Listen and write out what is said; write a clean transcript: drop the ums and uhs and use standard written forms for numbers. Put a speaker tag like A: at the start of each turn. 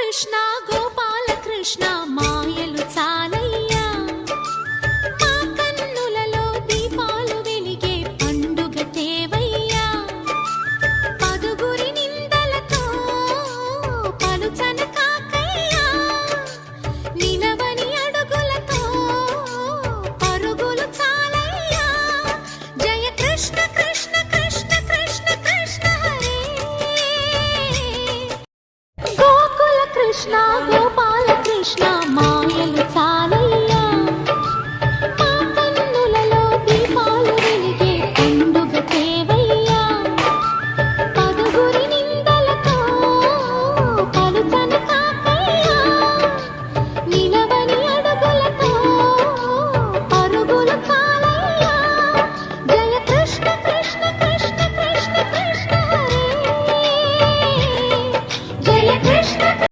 A: కృష్ణ గోపాల కృష్ణ మాయలు చాలయ్యా మా కన్నులలో దీపాలు వెలిగే పండుగ తేవయ్యా పదుగురి నిందలతో పలుచన కాకయ్యా నిలవని అడుగులతో పరుగులు చాలయ్యా జయ కృష్ణ కృష్ణ కృష్ణ కృష్ణ కృష్ణ హరే గోకుల కృష్ణ గోపాల కృష్ణ మాయలు